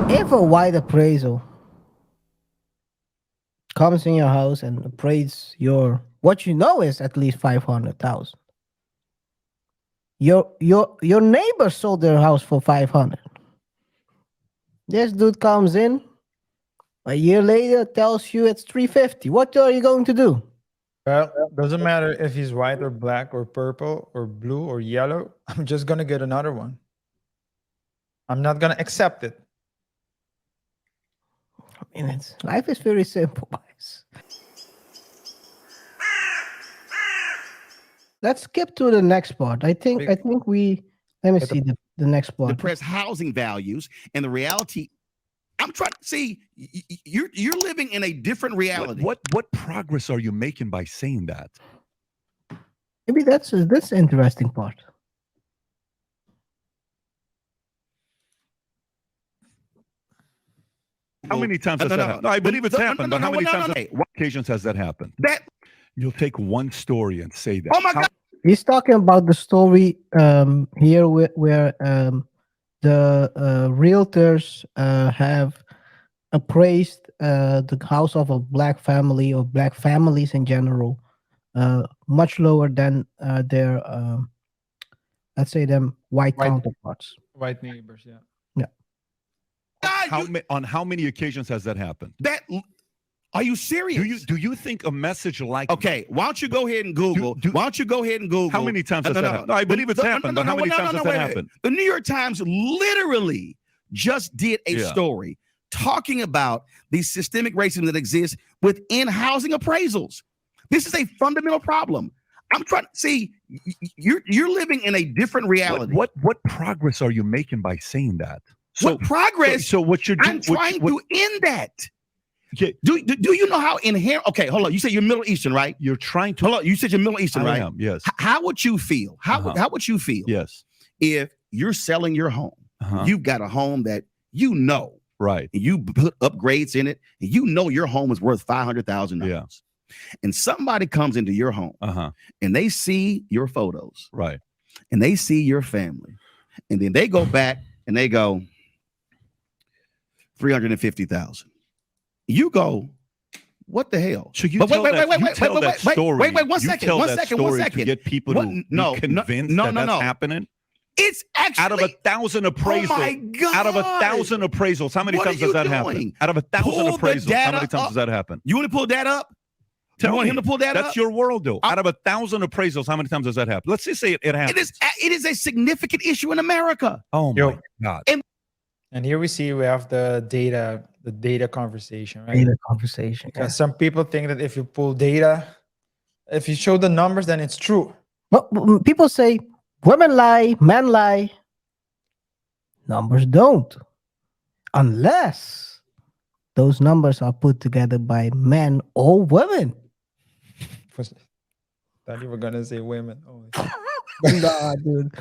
If a white appraisal comes in your house and appraise your what you know is at least 500,000. Your neighbor sold their house for 500. This dude comes in a year later, tells you it's 350. What are you going to do? Well, doesn't matter if he's white or black or purple or blue or yellow. I'm just gonna get another one. I'm not gonna accept it. I mean, life is very simple, guys. Let's skip to the next part. I think we let me see the next part. Depressed housing values and the reality. I'm trying to see you're living in a different reality. What progress are you making by saying that? Maybe that's this interesting part. How many times has that happened? No, I believe it's happened, but how many times, what occasions has that happened? You'll take one story and say that. Oh my God. He's talking about the story here where the realtors have appraised the house of a black family or black families in general much lower than their let's say them white counterparts. White neighbors, yeah. On how many occasions has that happened? Are you serious? Do you think a message like okay? Why don't you go ahead and Google? Why don't you go ahead and Google? How many times has that happened? No, I believe it's happened, but how many times has that happened? The New York Times literally just did a story talking about the systemic racism that exists within housing appraisals. This is a fundamental problem. I'm trying to see you're living in a different reality. What progress are you making by saying that? So, what progress? So what you're doing? I'm trying to end that. Okay. Do you know how inherent? Okay, hold on. You said you're Middle Eastern, right? You're trying to. Hold on. You said you're Middle Eastern, right? I am. Yes. How would you feel? How would you feel? Yes. If you're selling your home, you've got a home that you know, right? And you put upgrades in it, and you know your home is worth $500,000. Yeah. And somebody comes into your home, and they see your photos, right? And they see your family, and then they go back and they go, 350,000. You go, what the hell? So you tell that story. Wait, one second. To get people to be convinced that's happening. It's actually out of 1,000 appraisals. Oh my God. Out of 1,000 appraisals, how many times does that happen? Out of 1,000 appraisals, how many times does that happen? You want to pull that up? You want him to pull that up? That's your world, though. Out of 1,000 appraisals, how many times does that happen? Let's just say it happens. It is a significant issue in America. Oh my God. And here we have the data conversation, right? Data conversation. Because some people think that if you pull data, if you show the numbers, then it's true. But people say women lie, men lie. Numbers don't. Unless those numbers are put together by men or women. Thought you were going to say women only. Nah, dude.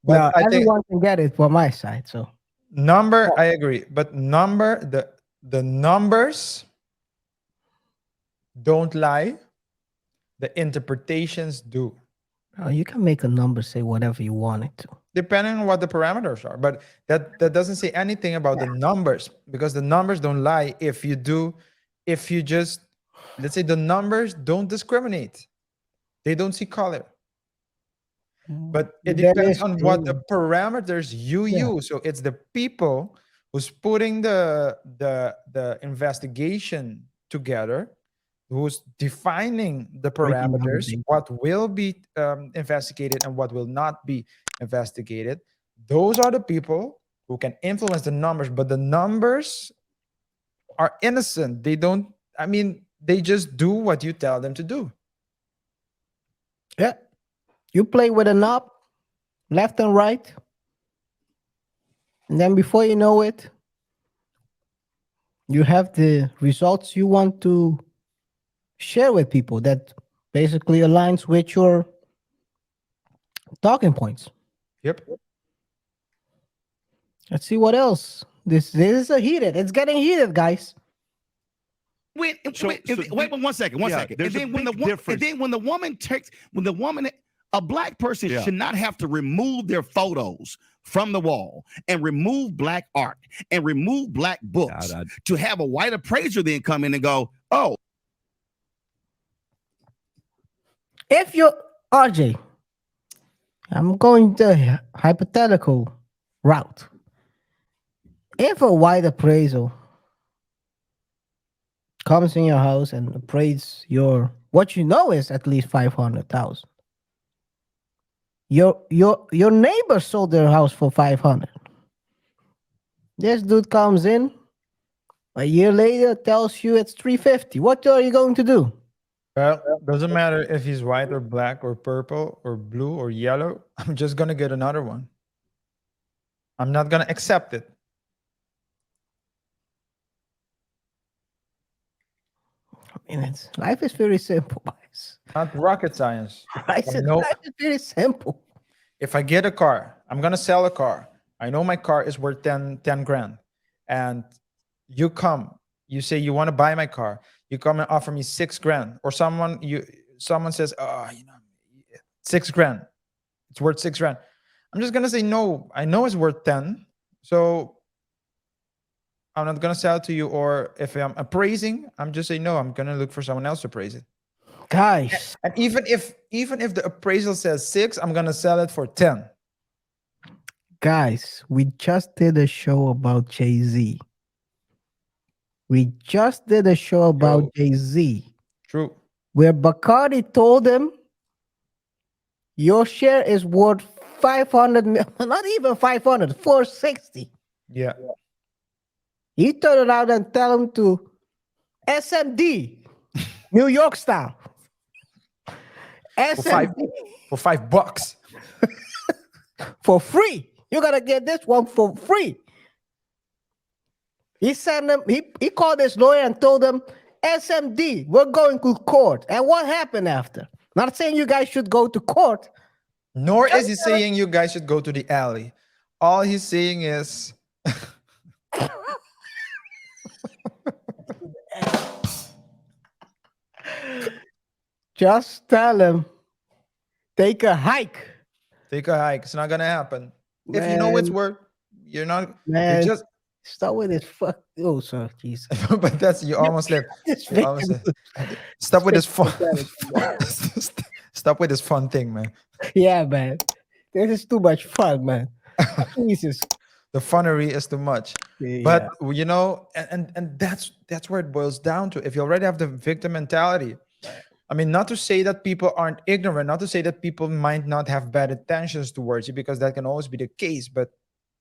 Well, everyone can get it from my side, so. Number, I agree, but the numbers don't lie. The interpretations do. Oh, you can make a number say whatever you want it to, depending on what the parameters are. But that doesn't say anything about the numbers, because the numbers don't lie. If you just, let's say the numbers don't discriminate, they don't see color. But it depends on what the parameters you use. So it's the people who's putting the investigation together, who's defining the parameters, what will be investigated and what will not be investigated. Those are the people who can influence the numbers, but the numbers are innocent. They don't, they just do what you tell them to do. Yeah. You play with a knob, left and right. And then before you know it, you have the results you want to share with people that basically aligns with your talking points. Yep. Let's see what else. This is it's getting heated, guys. Wait 1 second. And then when the woman a black person should not have to remove their photos from the wall and remove black art and remove black books to have a white appraiser then come in and go, oh. If you're RJ, I'm going the hypothetical route. If a white appraisal comes in your house and appraises your what you know is at least 500,000. Your neighbor sold their house for 500. This dude comes in a year later, tells you it's 350. What are you going to do? Well, doesn't matter if he's white or black or purple or blue or yellow. I'm just gonna get another one. I'm not gonna accept it. I mean, life is very simple, guys. Not rocket science. Life is very simple. If I get a car, I'm gonna sell a car. I know my car is worth 10 grand, and you come, you say you want to buy my car. You come and offer me 6 grand, or someone says, oh, 6 grand. It's worth 6 grand. I'm just gonna say no. I know it's worth 10, so I'm not gonna sell it to you. Or if I'm appraising, I'm just saying no. I'm gonna look for someone else to appraise it. Guys, and even if the appraisal says 6, I'm gonna sell it for 10. Guys, we just did a show about Jay-Z. Jay-Z. True. Where Bacardi told him, your share is worth 500, not even 500, 460. Yeah. He turned around and tell him to SMD, New York style. SMD. For $5. For free. You're gonna get this one for free. He sent him, he called his lawyer and told him, SMD, we're going to court. And what happened after? Not saying you guys should go to court. Nor is he saying you guys should go to the alley. All he's saying is just tell him, take a hike. Take a hike. It's not gonna happen. Man, if you know it's worth, you're not. Man, you're just stop with this fuck. Oh, sorry, Jesus. But that's you almost left. Stop with this fun. Stop with this fun thing, man. Yeah, man. This is too much fun, man. Jesus. The funnery is too much. Yeah. But and that's where it boils down to. If you already have the victim mentality, I mean, not to say that people aren't ignorant, not to say that people might not have bad intentions towards you, because that can always be the case. But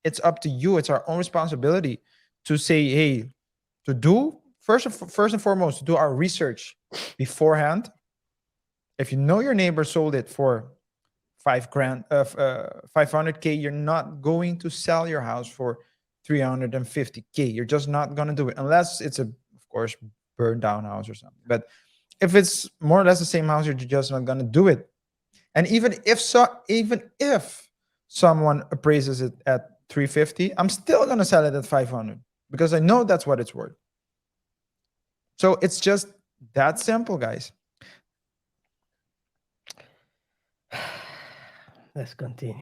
it's up to you. It's our own responsibility to say, hey, to do first and foremost, to do our research beforehand. If you know your neighbor sold it for 5 grand, 500K, you're not going to sell your house for 350K. You're just not going to do it unless it's of course, burned down house or something. But if it's more or less the same house, you're just not going to do it. And even if someone appraises it at 350, I'm still going to sell it at 500 because I know that's what it's worth. So it's just that simple, guys. Let's continue.